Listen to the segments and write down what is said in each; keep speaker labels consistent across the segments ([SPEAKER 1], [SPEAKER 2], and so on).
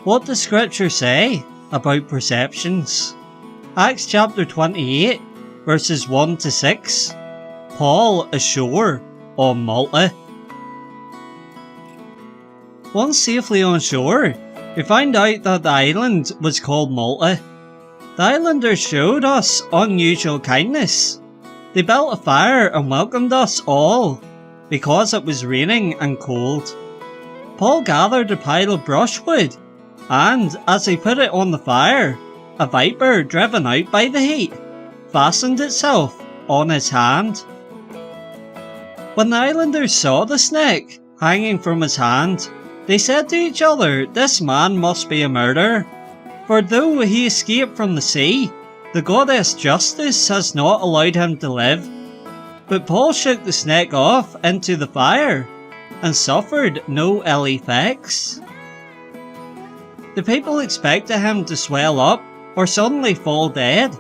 [SPEAKER 1] What does Scripture say about perceptions? Acts chapter 28, verses 1 to 6. Paul ashore on Malta. Once safely on shore, we found out that the island was called Malta. The islanders showed us unusual kindness. They built a fire and welcomed us all, because it was raining and cold. Paul gathered a pile of brushwood, and as he put it on the fire, a viper driven out by the heat fastened itself on his hand. When the islanders saw the snake hanging from his hand, they said to each other, "This man must be a murderer, for though he escaped from the sea, the goddess Justice has not allowed him to live." But Paul shook the snake off into the fire and suffered no ill effects. The people expected him to swell up or suddenly fall dead,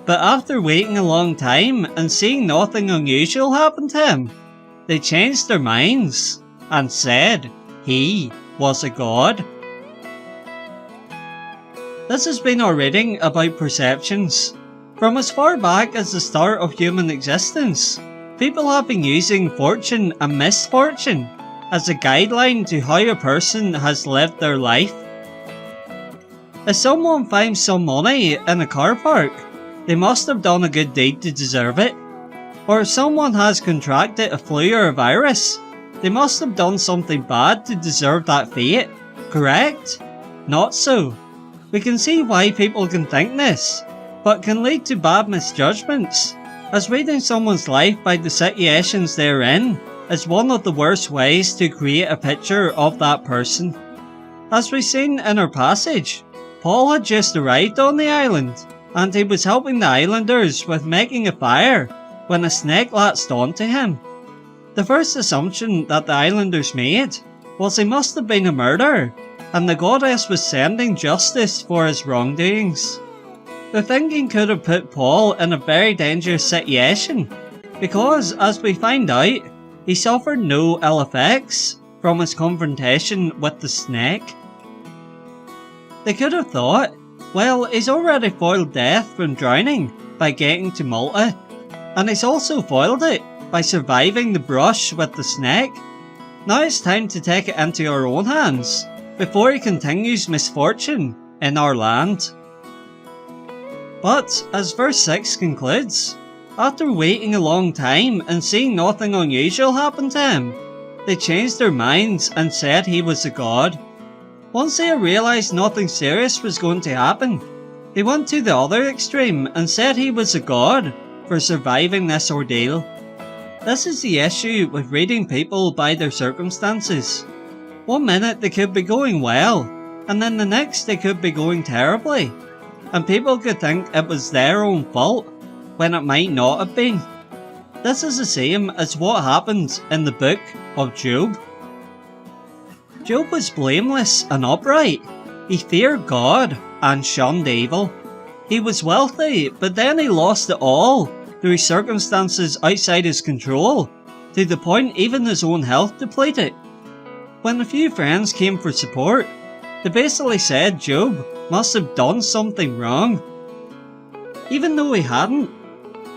[SPEAKER 1] but after waiting a long time and seeing nothing unusual happen to him, they changed their minds and said he was a god. This has been our reading about perceptions. From as far back as the start of human existence, people have been using fortune and misfortune as a guideline to how a person has lived their life. If someone finds some money in a car park, they must have done a good deed to deserve it. Or if someone has contracted a flu or a virus, they must have done something bad to deserve that fate, correct? Not so. We can see why people can think this, but can lead to bad misjudgments, as reading someone's life by the situations they're in is one of the worst ways to create a picture of that person. As we've seen in our passage, Paul had just arrived on the island, and he was helping the islanders with making a fire when a snake latched onto him. The first assumption that the islanders made was he must have been a murderer, and the goddess was sending justice for his wrongdoings. The thinking could have put Paul in a very dangerous situation, because as we find out, he suffered no ill effects from his confrontation with the snake. They could have thought, well, he's already foiled death from drowning by getting to Malta, and he's also foiled it by surviving the brush with the snake. Now it's time to take it into our own hands before he continues misfortune in our land. But, as verse 6 concludes, after waiting a long time and seeing nothing unusual happen to him, they changed their minds and said he was a god. Once they realised nothing serious was going to happen, they went to the other extreme and said he was a god for surviving this ordeal. This is the issue with reading people by their circumstances. One minute they could be going well, and then the next they could be going terribly, and people could think it was their own fault, when it might not have been. This is the same as what happened in the book of Job. Job was blameless and upright. He feared God and shunned evil. He was wealthy, but then he lost it all through circumstances outside his control, to the point even his own health depleted. When a few friends came for support, they basically said Job must have done something wrong. Even though he hadn't,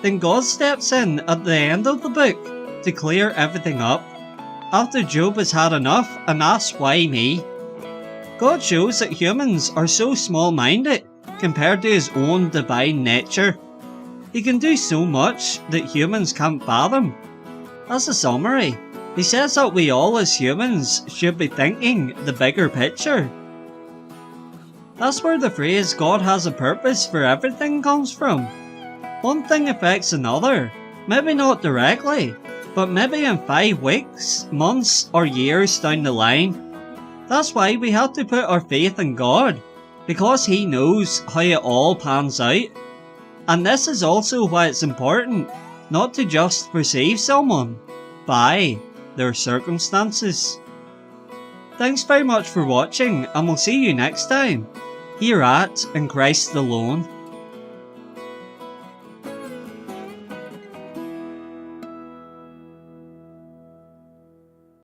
[SPEAKER 1] then God steps in at the end of the book to clear everything up, after Job has had enough and asks why me. God shows that humans are so small-minded compared to his own divine nature. He can do so much that humans can't fathom. As a summary, he says that we all as humans should be thinking the bigger picture. That's where the phrase God has a purpose for everything comes from. One thing affects another, maybe not directly, but maybe in 5 weeks, months or years down the line. That's why we have to put our faith in God, because he knows how it all pans out. And this is also why it's important not to just perceive someone by their circumstances. Thanks very much for watching, and we'll see you next time, here at In Christ Alone.